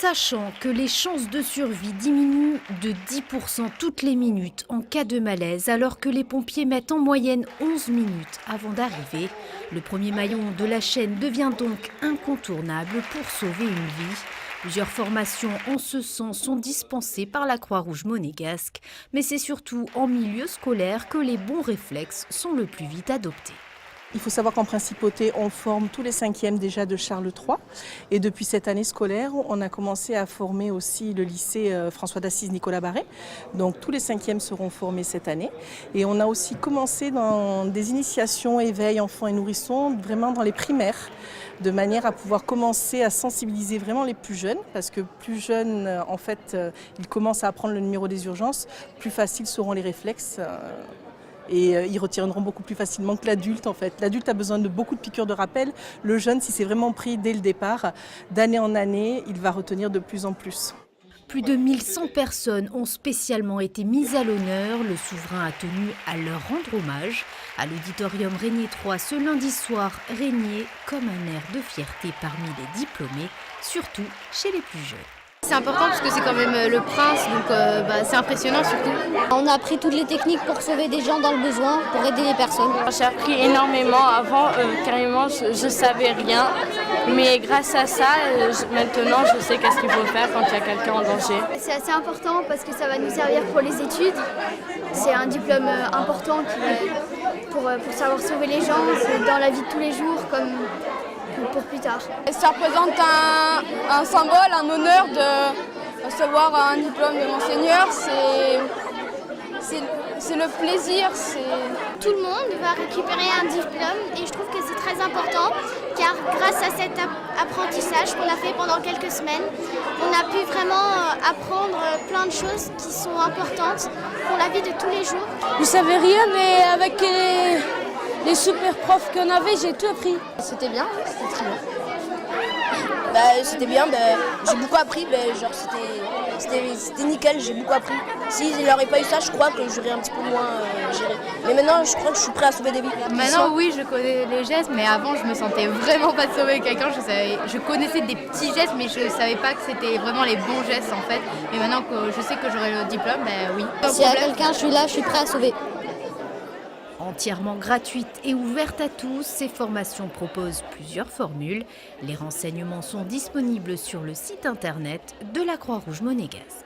Sachant que les chances de survie diminuent de 10% toutes les minutes en cas de malaise, alors que les pompiers mettent en moyenne 11 minutes avant d'arriver, le premier maillon de la chaîne devient donc incontournable pour sauver une vie. Plusieurs formations en ce sens sont dispensées par la Croix-Rouge monégasque, mais c'est surtout en milieu scolaire que les bons réflexes sont le plus vite adoptés. Il faut savoir qu'en principauté, on forme tous les 5e déjà de Charles III. Et depuis cette année scolaire, on a commencé à former aussi le lycée François d'Assise Nicolas Barré. Donc tous les 5e seront formés cette année. Et on a aussi commencé dans des initiations éveil enfants et nourrissons, vraiment dans les primaires, de manière à pouvoir commencer à sensibiliser vraiment les plus jeunes. Parce que plus jeunes, en fait, ils commencent à apprendre le numéro des urgences, plus faciles seront les réflexes. Et ils retiendront beaucoup plus facilement que l'adulte en fait. L'adulte a besoin de beaucoup de piqûres de rappel. Le jeune, si c'est vraiment pris dès le départ, d'année en année, il va retenir de plus en plus. Plus de 1100 personnes ont spécialement été mises à l'honneur. Le souverain a tenu à leur rendre hommage. À l'auditorium Régnier 3 ce lundi soir, Régnier comme un air de fierté parmi les diplômés, surtout chez les plus jeunes. C'est important parce que c'est quand même le prince, donc c'est impressionnant surtout. On a appris toutes les techniques pour sauver des gens dans le besoin, pour aider les personnes. J'ai appris énormément. Avant, carrément, je savais rien. Mais grâce à ça, maintenant, je sais qu'est-ce qu'il faut faire quand il y a quelqu'un en danger. C'est assez important parce que ça va nous servir pour les études. C'est un diplôme important pour savoir sauver les gens dans la vie de tous les jours comme pour plus tard. Ça représente un symbole, un honneur de recevoir un diplôme de monseigneur. C'est le plaisir. Tout le monde va récupérer un diplôme et je trouve que c'est très important car grâce à cet apprentissage qu'on a fait pendant quelques semaines, on a pu vraiment apprendre plein de choses qui sont importantes pour la vie de tous les jours. Je savais rien, mais avec les super profs qu'on avait, j'ai tout appris. C'était bien, c'était très bien. C'était bien, j'ai beaucoup appris, c'était nickel, j'ai beaucoup appris. S'il n'aurait pas eu ça, je crois que j'aurais un petit peu moins géré. Mais maintenant, je crois que je suis prêt à sauver des vies. Maintenant, oui, je connais les gestes, mais avant, je me sentais vraiment pas de sauver quelqu'un. Je connaissais des petits gestes, mais je savais pas que c'était vraiment les bons gestes en fait. Et maintenant que je sais que j'aurai le diplôme, oui. S'il y a quelqu'un, je suis là, je suis prêt à sauver. Entièrement gratuite et ouverte à tous, ces formations proposent plusieurs formules. Les renseignements sont disponibles sur le site internet de la Croix-Rouge monégasque.